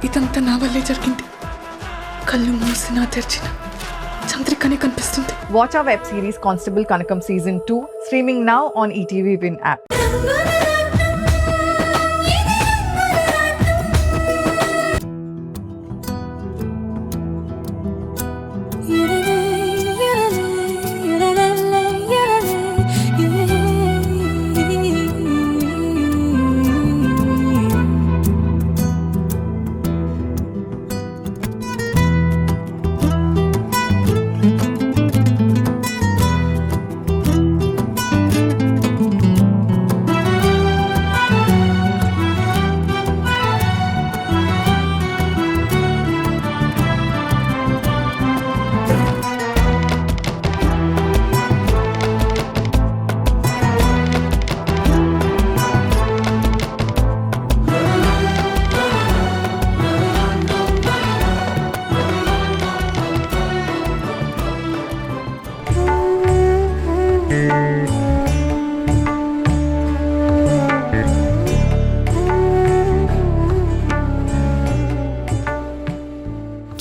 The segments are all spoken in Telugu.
ఇదంతా నా వల్లే జరిగింది. కళ్ళు మూసినా తెరిచిన చంద్రికనే కనిపిస్తుంది. Watch our web series Constable Kanakam Season 2 streaming now on ETV Win app.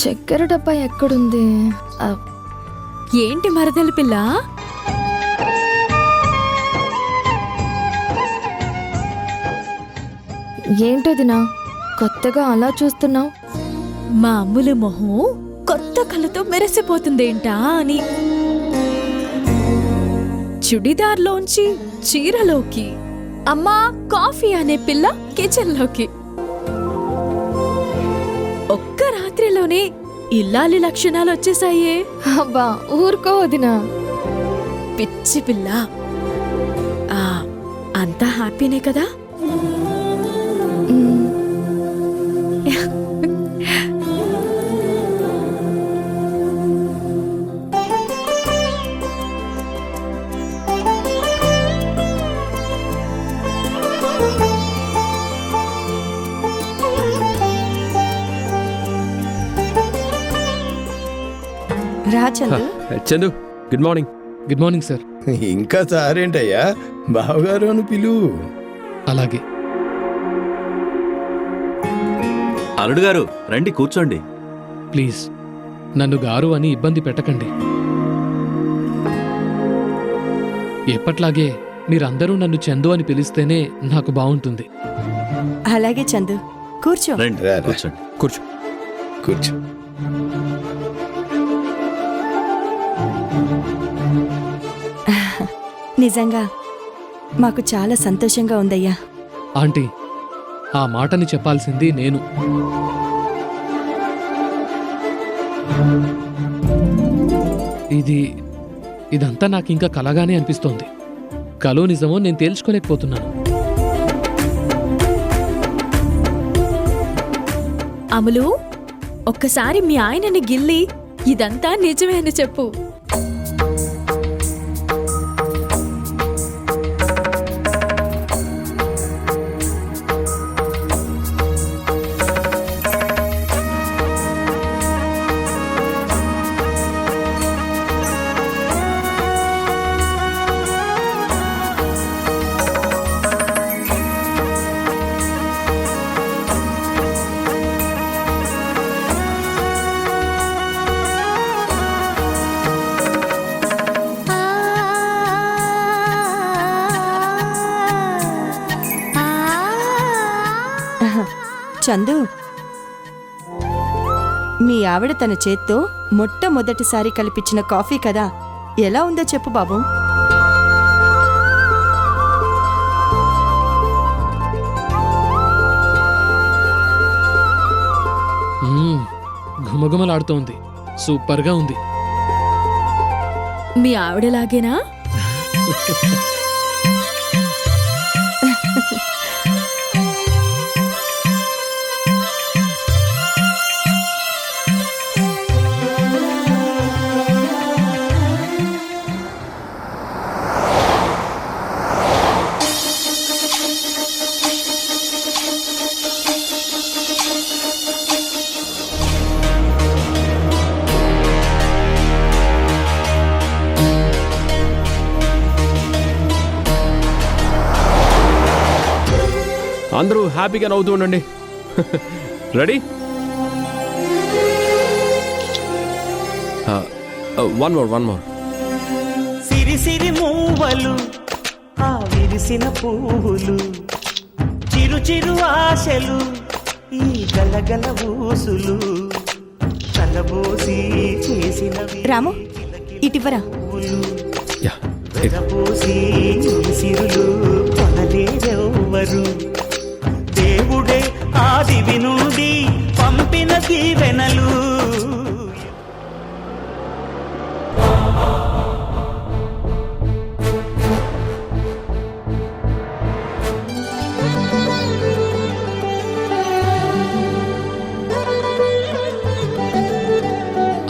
చక్కెర డబ్బా ఎక్కడుంది? ఏంటి మరదల పిల్ల? ఏంటోదినా కొత్తగా అలా చూస్తున్నావు? మా అమ్ముల మొహం కొత్త కళ్ళతో మెరిసిపోతుందేంటా అని. చుడిదార్లోంచి చీరలోకి, అమ్మా కాఫీ అనే పిల్ల కిచెన్లోకి. ఒక్క రాత్రిలోనే ఇల్లాలి లక్షణాలు వచ్చేసాయే. అబ్బా ఊరుకో వదినా. పిచ్చి పిల్ల. అంతా హ్యాపీనే కదా? Chandu good morning. Good morning sir. ఇంకా సారేంటయ్యా, బావగారు అని పిలువు. అలాగే. అల్లుడు గారు రండి కూర్చోండి. ప్లీజ్ నన్ను గారు అని ఇబ్బంది పెట్టకండి. ఎప్పట్లాగే మీరందరూ నన్ను చందు అని పిలిస్తేనే నాకు బాగుంటుంది. అలాగే చందు, కూర్చో. రండి రా, రా. కూర్చోండి. కూర్చో. కూర్చో. నిజంగా మాకు చాలా సంతోషంగా ఉందయ్యా. ఆంటీ, ఆ మాటని చెప్పాల్సింది నేను. ఇదంతా నాకింకా కలగానే అనిపిస్తోంది. కలో నిజమో నేను తేల్చుకోలేకపోతున్నాను. అమలు, ఒక్కసారి మీ ఆయనని గిల్లి ఇదంతా నిజమే అని చెప్పు. చందు, మీ ఆవిడ తన చేత్తో మొట్టమొదటిసారి కలిపించిన కాఫీ కదా, ఎలా ఉందో చెప్పు బాబు. ఘుమఘుమలాడుతోంది. సూపర్గా ఉంది. మీ ఆవిడలాగేనా? అందరూ హ్యాపీగా నవ్వుతూ ఉండండి. రెడీ? వన్ మోర్ సిరి సిరి మూవలు ఆ విరిసిన పువ్వులు చిరు చిరు ఆశలు ఈ గలగల ఊసులు కలబోసి చేసినవి రాము ఇటివ్వరా. పోసి సిరులు కొనలేరెవ్వరు దేవుడే ఆదివి నుండి పంపిన దీవెనలు.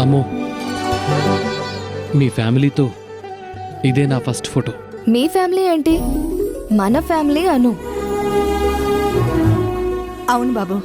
అమ్మో, మీ ఫ్యామిలీతో ఇదే నా ఫస్ట్ ఫోటో. మీ ఫ్యామిలీ ఏంటి, మన ఫ్యామిలీ అను. అవును బాబు.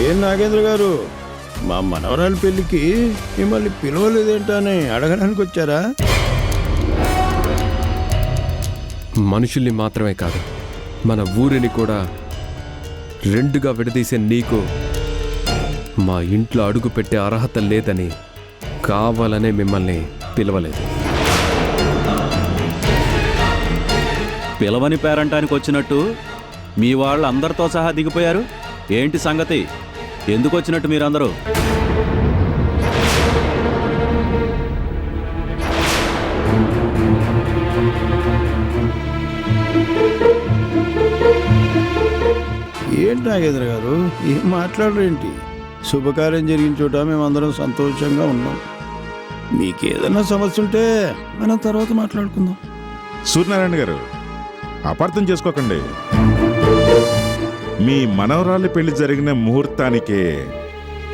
ఏం నాగేంద్ర గారు, మా మనవరాలి పెళ్లికి మిమ్మల్ని పిలవలేదేంటని అడగడానికి వచ్చారా? మనుషుల్ని మాత్రమే కాదు, మన ఊరిని కూడా రెండుగా విడదీసే నీకు మా ఇంట్లో అడుగు పెట్టే అర్హత లేదని కావాలనే మిమ్మల్ని పిలవలేదు. పిలవని పేరంటానికి వచ్చినట్టు మీ వాళ్ళు అందరితో సహా దిగిపోయారు. ఏంటి సంగతి? ఎందుకు వచ్చినట్టు మీరందరూ? ఏంటి నాగేంద్ర గారు, ఏం మాట్లాడరేంటి? శుభకార్యం జరిగిన చోట మేమందరం సంతోషంగా ఉన్నాం. మీకేదన్నా సమస్య ఉంటే మనం తర్వాత మాట్లాడుకుందాం. సూర్యనారాయణ గారు, అపార్థం చేసుకోకండి. మీ మనవరాలి పెళ్లి జరిగిన ముహూర్తానికే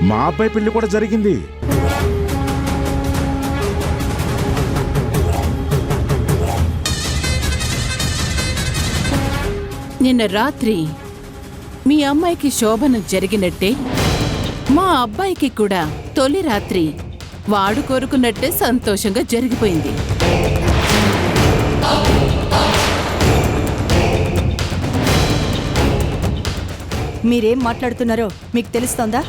మా అబ్బాయి పెళ్లి కూడా జరిగింది. నిన్న రాత్రి మీ అమ్మాయికి శోభనం జరిగినట్టే మా అబ్బాయికి కూడా తొలి రాత్రి వాడు కోరుకున్నట్టే సంతోషంగా జరిగిపోయింది. మీరేం మాట్లాడుతున్నారో మీకు తెలుస్తోందా?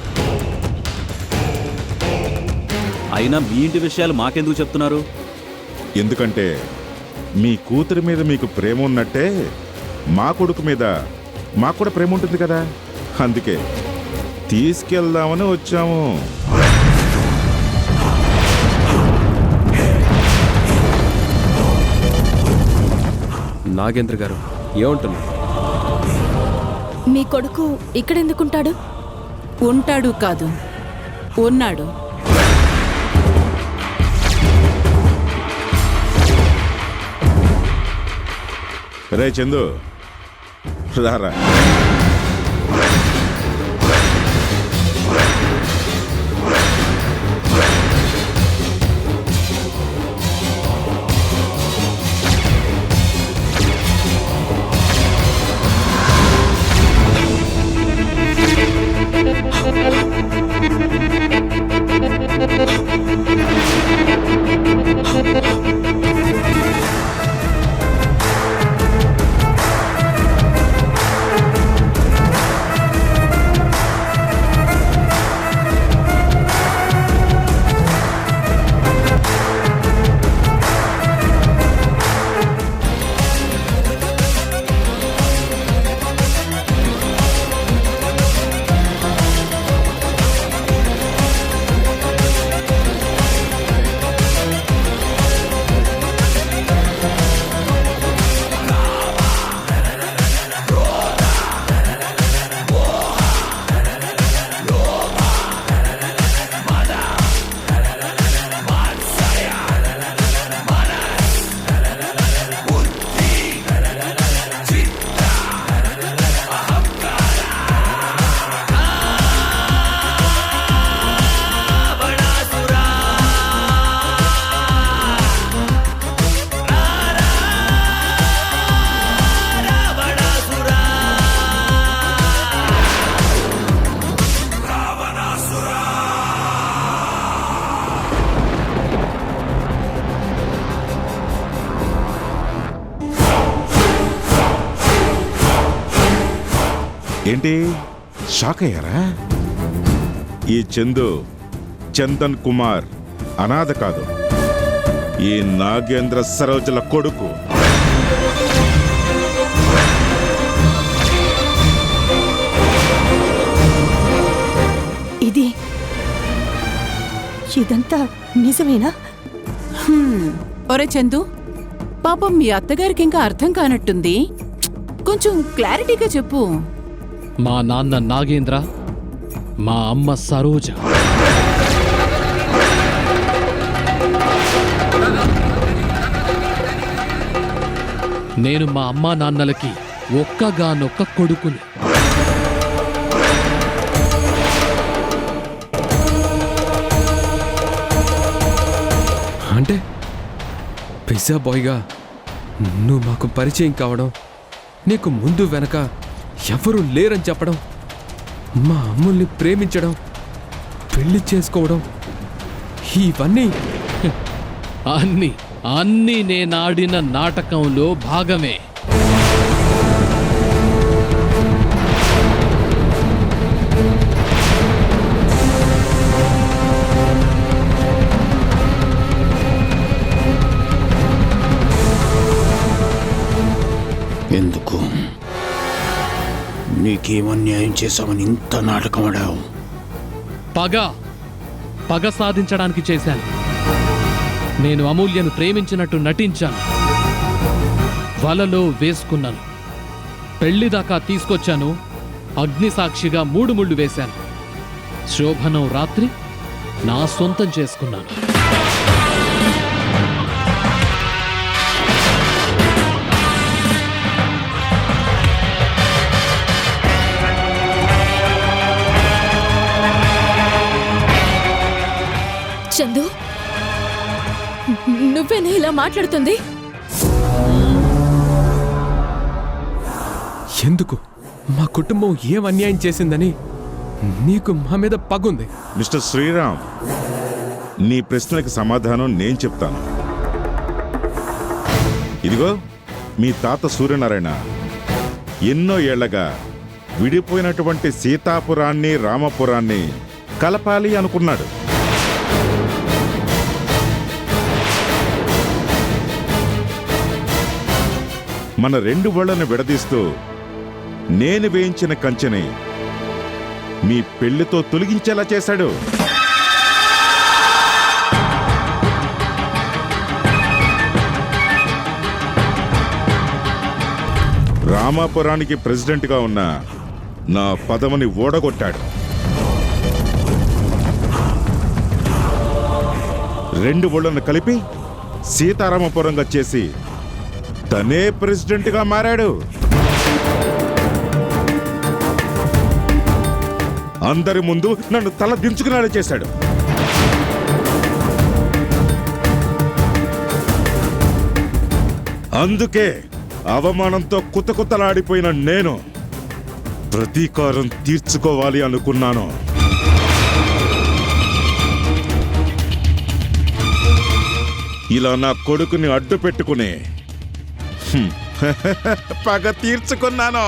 అయినా మీ ఇంటి విషయాలు మాకెందుకు చెప్తున్నారు? ఎందుకంటే మీ కూతురి మీద మీకు ప్రేమ ఉన్నట్టే మా కొడుకు మీద మాకు కూడా ప్రేమ ఉంటుంది కదా, అందుకే తీసుకెళ్దామని వచ్చాము. నాగేంద్ర గారు ఏమంటున్నారు? మీ కొడుకు ఇక్కడెందుకుంటాడు? ఉంటాడు కాదు, ఉన్నాడు. రే చందు, రారా. ఏంటి షాక్ అయ్యారా? ఈ చందు చందన్ కుమార్ అనాథ కాదు, ఈ నాగేంద్ర సరోజల కొడుకు. ఇదంతా నిజమేనా? ఒరే చందు, పాపం మీ అత్తగారికి ఇంకా అర్థం కానట్టుంది. కొంచెం క్లారిటీగా చెప్పు. మా నాన్న నాగేంద్ర, మా అమ్మ సరోజ. నేను మా అమ్మా నాన్నలకి ఒక్కగానొక్క కొడుకుని. అంటే పిజ్జా బాయ్గా నువ్వు మాకు పరిచయం కావడం, నీకు ముందు వెనక ఎవరూ లేరని చెప్పడం, మా అమ్ముల్ని ప్రేమించడం, పెళ్లి చేసుకోవడం, ఇవన్నీ అన్నీ అన్నీ నేనాడిన నాటకంలో భాగమే. ఎందుకు? నీకేమన్యాయం చేశామని ఇంత నాటకం ఆడావు? పగ సాధించడానికి చేశాను. నేను అమూల్యను ప్రేమించినట్టు నటించాను, వలలో వేసుకున్నాను, పెళ్లిదాకా తీసుకొచ్చాను, అగ్నిసాక్షిగా 3 ముళ్ళు వేశాను, శోభనం రాత్రి నా సొంతం చేసుకున్నాను. చందు, నువ్వేనా ఇలా మాట్లాడుతుంది? ఎందుకు? మా కుటుంబం ఏం అన్యాయం చేసిందని నీకు మా మీద పగుంది? మిస్టర్ శ్రీరామ్, నీ ప్రశ్నలకు సమాధానం నేను చెప్తాను. ఇదిగో మీ తాత సూర్యనారాయణ ఎన్నో ఏళ్లగా విడిపోయినటువంటి సీతాపురాన్ని రామపురాన్ని కలపాలి అనుకున్నాడు. మన 2 ఊళ్ళను విడదీస్తూ నేను వేయించిన కంచెని మీ పెళ్లితో తొలగించేలా చేశాడు. రామాపురానికి ప్రెసిడెంట్గా ఉన్న నా పదవిని ఓడగొట్టాడు. 2 ఊళ్ళను కలిపి సీతారామపురంగా చేసి తనే ప్రెసిడెంట్గా మారాడు. అందరి ముందు నన్ను తల దించుకునేలా చేశాడు. అందుకే అవమానంతో కుతకుతలాడిపోయిన నేను ప్రతీకారం తీర్చుకోవాలి అనుకున్నాను. ఇలా నా కొడుకుని అడ్డు పెట్టుకుని పగ తీర్చుకున్నాను.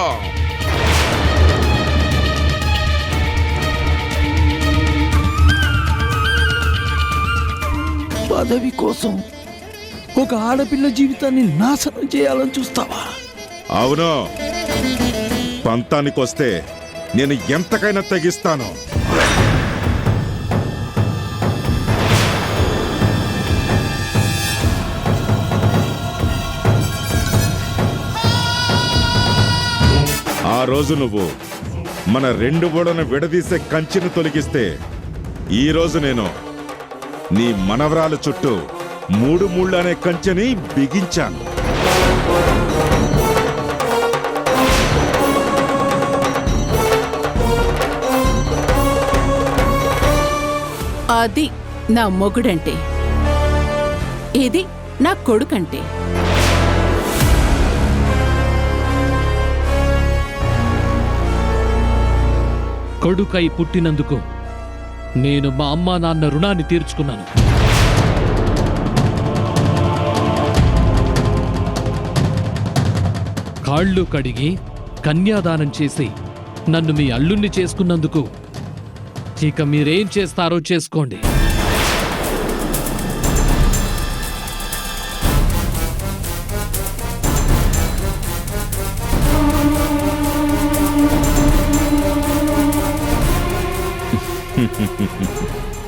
పదవి కోసం ఒక ఆడపిల్ల జీవితాన్ని నాశనం చేయాలని చూస్తావా? అవును, పంతానికొస్తే నేను ఎంతకైనా తెగిస్తాను. ఆ రోజు నువ్వు మన 2 ఊళ్ళను విడదీసే కంచెను తొలగిస్తే ఈ రోజు నేను నీ మనవరాల చుట్టూ 3 ముళ్ళు అనే కంచెని బిగించాను. అది నా మొగుడంటే, ఇది నా కొడుకంటే. కొడుకై పుట్టినందుకు నేను మా అమ్మా నాన్న రుణాన్ని తీర్చుకున్నాను. కాళ్ళు కడిగి కన్యాదానం చేసి నన్ను మీ అల్లుణ్ణి చేసుకున్నందుకు ఇక మీరేం చేస్తారో చేసుకోండి.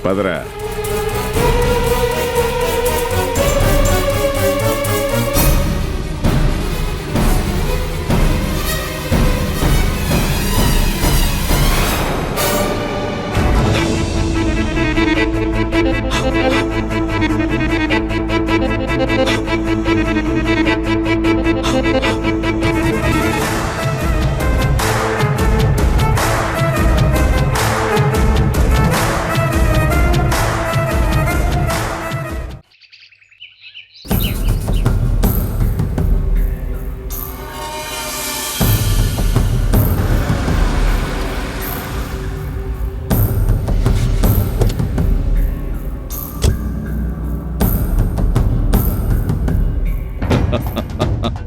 పదరా.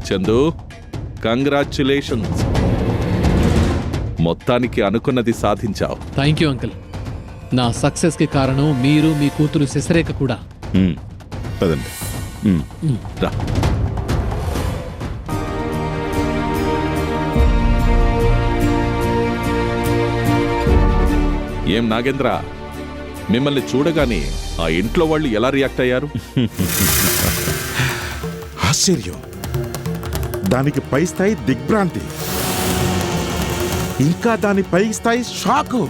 చందు, కంగ్రాచ్యులేషన్స్. మొత్తానికి అనుకున్నది సాధించావు. Thank you uncle. నా సక్సెస్ కి కారణం మీరు, మీ కూతురు శశిరేఖ కూడా. పదండి. రా. ఏం నాగేంద్ర, మిమ్మల్ని చూడగానే ఆ ఇంట్లో వాళ్ళు ఎలా రియాక్ట్ అయ్యారు? ఆశ్చర్యం, దానికి పై స్థాయి దిగ్భ్రాంతి, ఇంకా దాని పై స్థాయి షాకు.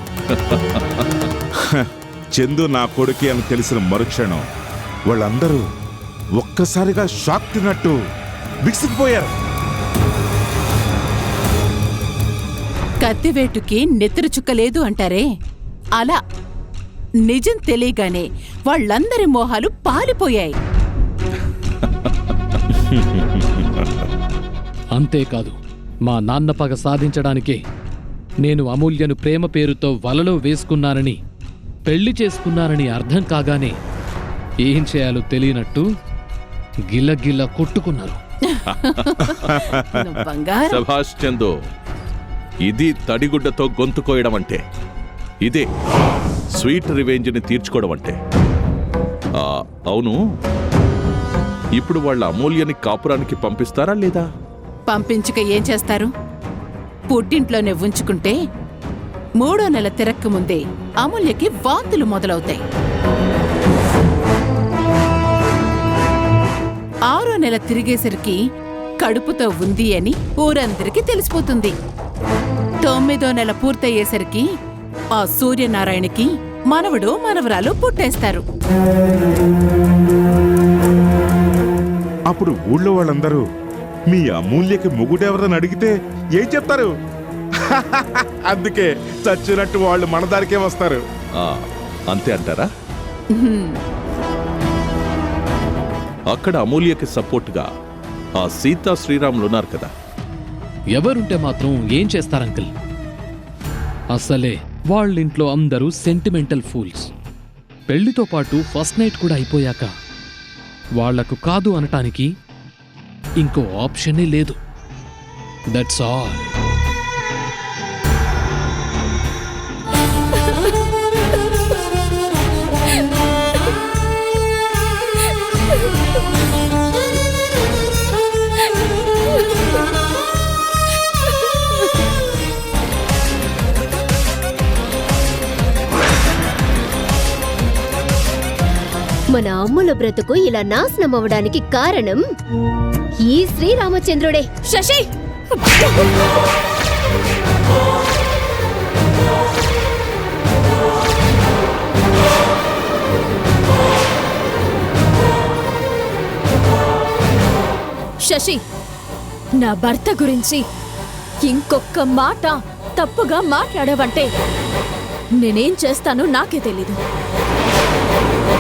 చందు నా కొడుకే అని తెలిసిన మరుక్షణం వాళ్ళందరూ ఒక్కసారిగా షాక్ తిన్నట్టు విసిగిపోయారు. కత్తివేటుకి నెత్తురు చుక్కలేదు అంటారే, అలా నిజం తెలియగానే వాళ్ళందరి మోహాలు పాలిపోయాయి. అంతేకాదు, మా నాన్న పగ సాధించడానికే నేను అమూల్యను ప్రేమ పేరుతో వలలో వేసుకున్నానని, పెళ్లి చేసుకున్నానని అర్థం కాగానే ఏం చేయాలో తెలియనట్టు గిల్లగిల్ల కొట్టుకున్నారు. శభాష్ చందు, ఇది తడిగుడ్డతో గొంతు కోయడం అంటే, ఇదే స్వీట్ రివెంజ్ని తీర్చుకోవడం అంటే. అవును, ఇప్పుడు వాళ్ళ అమూల్యని కాపురానికి పంపిస్తారా లేదా? పంపించుక ఏం చేస్తారు? పుట్టింట్లోనే ఉంచుకుంటే 3వ నెల తిరక్క ముందే అమూల్యకి వాంతులు మొదలవుతాయి. 6వ నెల తిరిగేసరికి కడుపుతో ఉంది అని ఊరందరికీ తెలిసిపోతుంది. 9వ నెల పూర్తయ్యేసరికి ఆ సూర్యనారాయణకి మనవడు మనవరాలు పుట్టేస్తారు. అప్పుడు ఊళ్ళో వాళ్ళందరూ మీ అమూల్యకి మొగుడెవరని అడిగితే ఏం చెప్తారు? అందుకే చచ్చినట్టు వాళ్ళు మన దారికే వస్తారు. అంతే అంటారా? అక్కడ అమూల్యకి సపోర్ట్గా ఆ సీతా శ్రీరాములు ఉన్నారు కదా. ఎవరుంటే మాత్రం ఏం చేస్తారంకుల్? అసలే వాళ్ళింట్లో అందరూ సెంటిమెంటల్ ఫూల్స్. పెళ్లితో పాటు ఫస్ట్ నైట్ కూడా అయిపోయాక వాళ్లకు కాదు అనటానికి ఇంకో ఆప్షనే లేదు. That's all. మన అమ్ముల బ్రతుకు ఇలా నాశనం అవ్వడానికి కారణం ఈ శ్రీరామచంద్రుడే. శశి, శశి, నా భర్త గురించి ఇంకొక్క మాట తప్పుగా మాట్లాడావంటే నేనేం చేస్తానో నాకే తెలీదు.